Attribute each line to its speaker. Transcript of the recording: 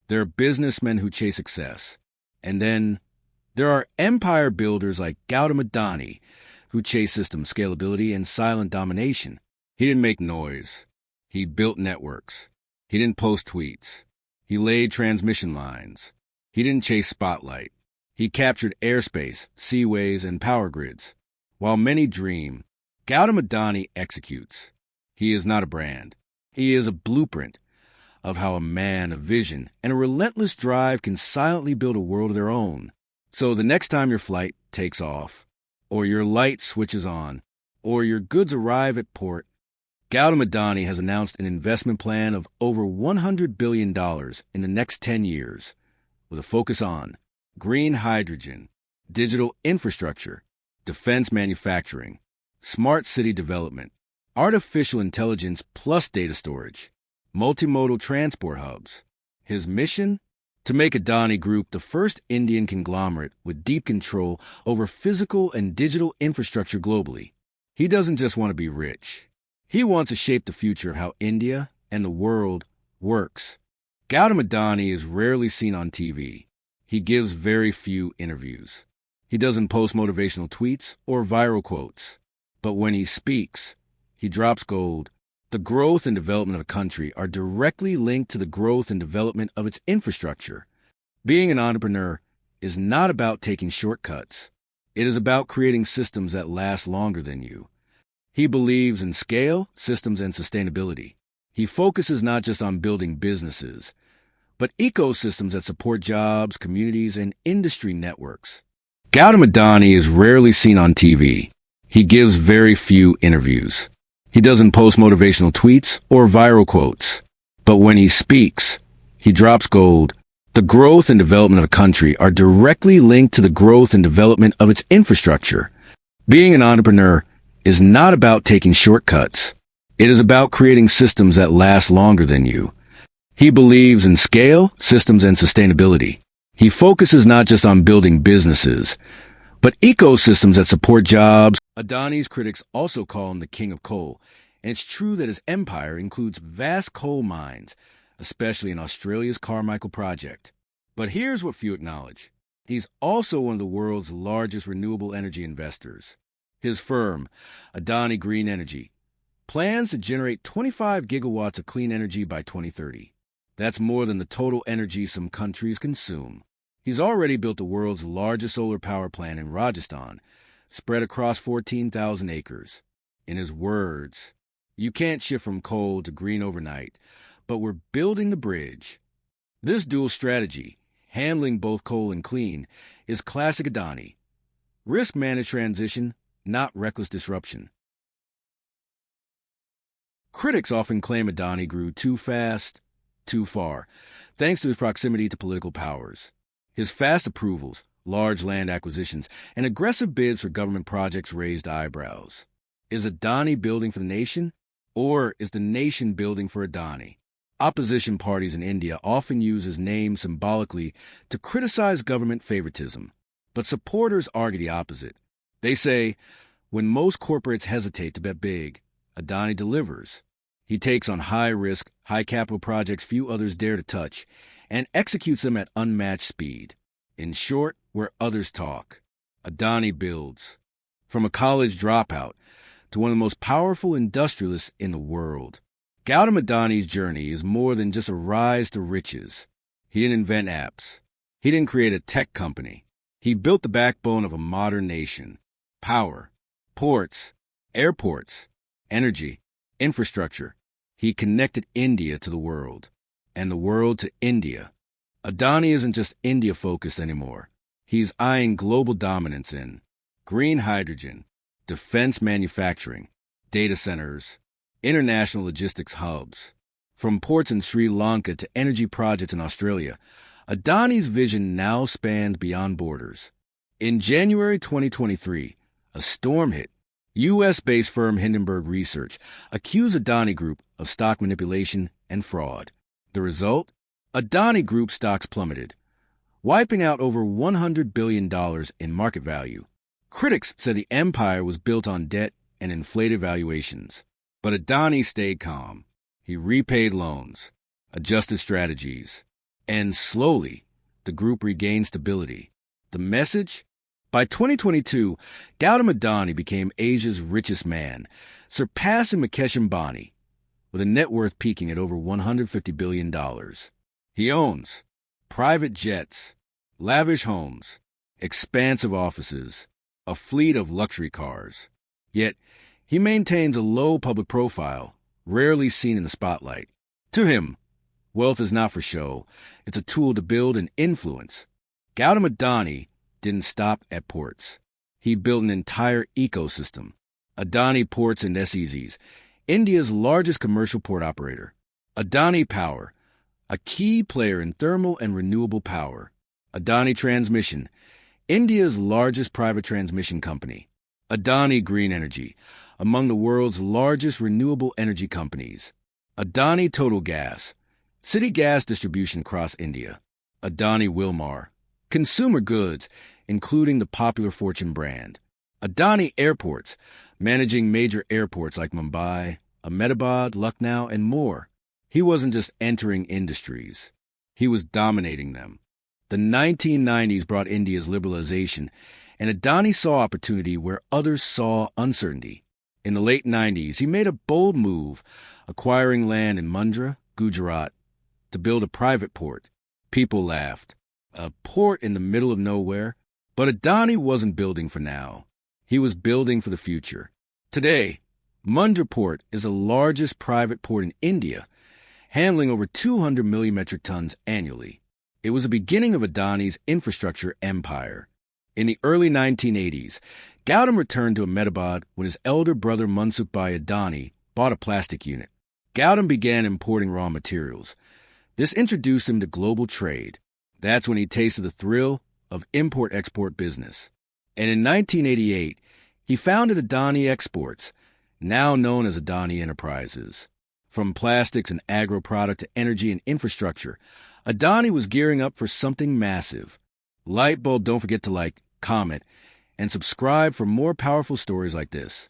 Speaker 1: There are businessmen who chase success. And then there are empire builders like Gautam Adani who chase system scalability and silent domination. He didn't make noise. He built networks. He didn't post tweets. He laid transmission lines. He didn't chase spotlight. He captured airspace, seaways, and power grids. While many dream, Gautam Adani executes. He is not a brand. He is a blueprint of how a man, a vision, and a relentless drive can silently build a world of their own. So the next time your flight takes off, or your light switches on, or your goods arrive at port, Gautam Adani has announced an investment plan of over $100 billion in the next 10 years, with a focus on green hydrogen, digital infrastructure, defense manufacturing, smart city development, artificial intelligence plus data storage, multimodal transport hubs. His mission? To make Adani Group the first Indian conglomerate with deep control over physical and digital infrastructure globally. He doesn't just want to be rich. He wants to shape the future of how India and the world works. Gautam Adani is rarely seen on TV. He gives very few interviews. He doesn't post motivational tweets or viral quotes. But when he speaks, he drops gold. The growth and development of a country are directly linked to the growth and development of its infrastructure. Being an entrepreneur is not about taking shortcuts. It is about creating systems that last longer than you. He believes in scale, systems, and sustainability. He focuses not just on building businesses, but ecosystems that support jobs, communities, and industry networks. Gautam Adani is rarely seen on TV. He gives very few interviews. He doesn't post motivational tweets or viral quotes. But when he speaks, he drops gold. The growth and development of a country are directly linked to the growth and development of its infrastructure. Being an entrepreneur is not about taking shortcuts. It is about creating systems that last longer than you. He believes in scale, systems, and sustainability. He focuses not just on building businesses, but ecosystems that support jobs. Adani's critics also call him the king of coal, and it's true that his empire includes vast coal mines, especially in Australia's Carmichael project. But here's what few acknowledge. He's also one of the world's largest renewable energy investors. His firm, Adani Green Energy, plans to generate 25 gigawatts of clean energy by 2030. That's more than the total energy some countries consume. He's already built the world's largest solar power plant in Rajasthan, spread across 14,000 acres. In his words, you can't shift from coal to green overnight, but we're building the bridge. This dual strategy, handling both coal and clean, is classic Adani. Risk-managed transition, not reckless disruption. Critics often claim Adani grew too fast, too far, thanks to his proximity to political powers. His fast approvals, large land acquisitions, and aggressive bids for government projects raised eyebrows. Is Adani building for the nation, or is the nation building for Adani? Opposition parties in India often use his name symbolically to criticize government favoritism, but supporters argue the opposite. They say, when most corporates hesitate to bet big, Adani delivers. He takes on high-risk, high-capital projects few others dare to touch, and executes them at unmatched speed. In short, where others talk, Adani builds. From a college dropout to one of the most powerful industrialists in the world, Gautam Adani's journey is more than just a rise to riches. He didn't invent apps. He didn't create a tech company. He built the backbone of a modern nation. Power, ports, airports, energy, infrastructure. He connected India to the world, and the world to India. Adani isn't just India-focused anymore. He's eyeing global dominance in green hydrogen, defense manufacturing, data centers, international logistics hubs. From ports in Sri Lanka to energy projects in Australia, Adani's vision now spans beyond borders. In January 2023, a storm hit. U.S.-based firm Hindenburg Research accused Adani Group of stock manipulation and fraud. The result? Adani Group stocks plummeted, wiping out over $100 billion in market value. Critics said the empire was built on debt and inflated valuations. But Adani stayed calm. He repaid loans, adjusted strategies, And slowly, the group regained stability. The message? By 2022, Gautam Adani became Asia's richest man, surpassing Mukesh Ambani, with a net worth peaking at over $150 billion. He owns private jets, lavish homes, expansive offices, a fleet of luxury cars. Yet, he maintains a low public profile, rarely seen in the spotlight. To him, wealth is not for show. It's a tool to build and influence. Gautam Adani didn't stop at ports. He built an entire ecosystem. Adani Ports and SEZs, India's largest commercial port operator. Adani Power, a key player in thermal and renewable power. Adani Transmission, India's largest private transmission company. Adani Green Energy, among the world's largest renewable energy companies. Adani Total Gas, city gas distribution across India. Adani Wilmar, consumer goods, including the popular Fortune brand. Adani Airports, managing major airports like Mumbai, Ahmedabad, Lucknow, and more. He wasn't just entering industries. He was dominating them. The 1990s brought India's liberalization, and Adani saw opportunity where others saw uncertainty. In the late 90s, he made a bold move, acquiring land in Mundra, Gujarat, to build a private port. People laughed. A port in the middle of nowhere? But Adani wasn't building for now. He was building for the future. Today, Mundra Port is the largest private port in India, handling over 200 million metric tons annually. It was the beginning of Adani's infrastructure empire. In the early 1980s, Gautam returned to Ahmedabad when his elder brother Mansukh Bhai Adani bought a plastic unit. Gautam began importing raw materials. This introduced him to global trade. That's when he tasted the thrill of import-export business. And in 1988, he founded Adani Exports, now known as Adani Enterprises. From plastics and agro-product to energy and infrastructure, Adani was gearing up for something massive. Lightbulb, don't forget to like, comment, and subscribe for more powerful stories like this.